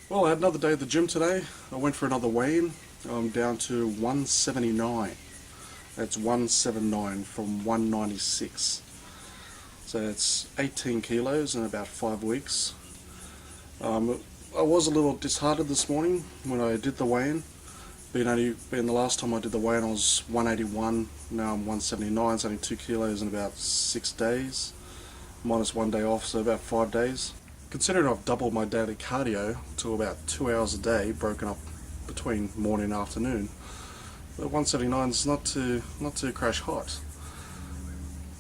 Well, I had another day at the gym today. I went for another weigh-in. I'm down to 179. That's 179 from 196. So that's 18 kilos in about 5 weeks. I was a little disheartened this morning when I did the weigh-in. Being the last time I did the weigh-in I was 181, now I'm 179, it's only 2 kilos in about 6 days. Minus 1 day off, so about 5 days. Considering I've doubled my daily cardio to about 2 hours a day, broken up between morning and afternoon, the 179 is not too crash hot.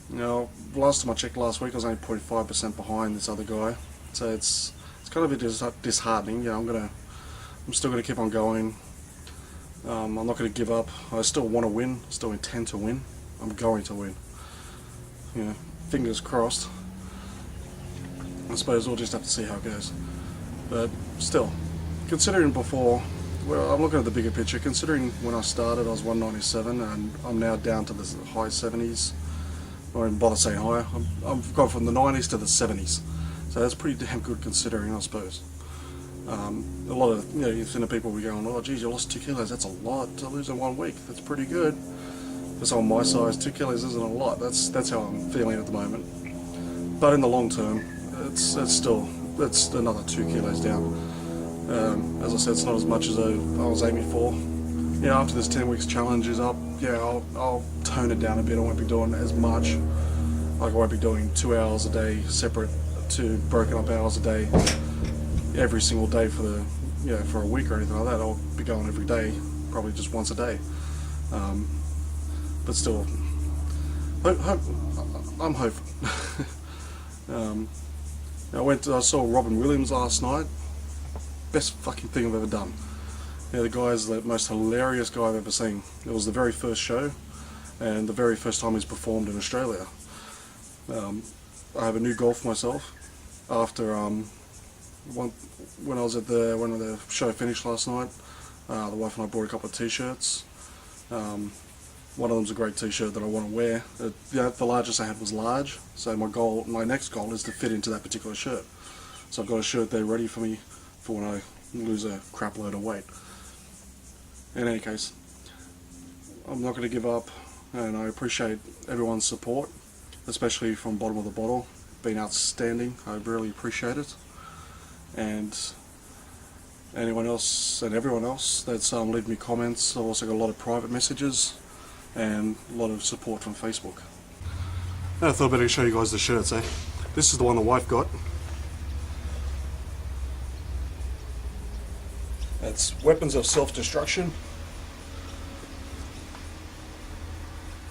You know, last time I checked last week I was only 0.5% behind this other guy, so it's kind of a bit disheartening. You know, I'm still gonna keep on going. I'm not going to give up. I still want to win, still intend to win. I'm going to win. You know, fingers crossed. I suppose we'll just have to see how it goes. But still, considering before, well, I'm looking at the bigger picture. Considering when I started I was 197 and I'm now down to the high 70s. I won't even bother saying higher. I've gone from the 90s to the 70s. So that's pretty damn good considering, I suppose. A lot of, you know, you've seen the people be going, oh geez, you lost 2 kilos, that's a lot to lose in 1 week, that's pretty good. For someone my size, 2 kilos isn't a lot, that's how I'm feeling at the moment. But in the long term, it's another 2 kilos down. As I said, it's not as much as I was aiming for. You know, after this 10 weeks challenge is up, yeah, I'll tone it down a bit. I won't be doing as much. Like I won't be doing 2 hours a day separate to broken up hours a day every single day for a week or anything like that. I'll be going every day, probably just once a day. But still, I'm hopeful. I saw Robin Williams last night. Best fucking thing I've ever done. Yeah, the guy is the most hilarious guy I've ever seen. It was the very first show, and the very first time he's performed in Australia. I have a new goal for myself. After when I was at when the show finished last night, the wife and I bought a couple of t-shirts. One of them's a great t-shirt that I want to wear. The largest I had was large, so my next goal is to fit into that particular shirt. So I've got a shirt there ready for me for when I lose a crap load of weight. In any case, I'm not going to give up, and I appreciate everyone's support, especially from bottom of the bottle. Been outstanding. I really appreciate it. And anyone else and everyone else that's leaving me comments. I've also got a lot of private messages and a lot of support from Facebook. And I thought I'd better show you guys the shirts, eh? This is the one the wife got. It's Weapons of Self-Destruction.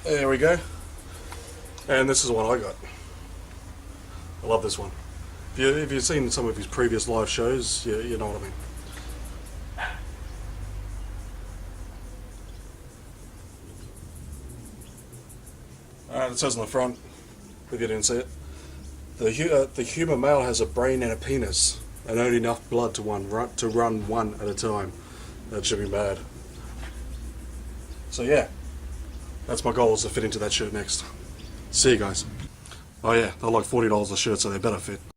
There we go. And this is the one I got. I love this one. If you've seen some of his previous live shows, you know what I mean. It says on the front, if you didn't see it, the human male has a brain and a penis, and only enough blood to run one at a time. That should be bad. So yeah, that's my goal, is to fit into that shirt next. See you guys. Oh yeah, they're like $40 a shirt, so they better fit.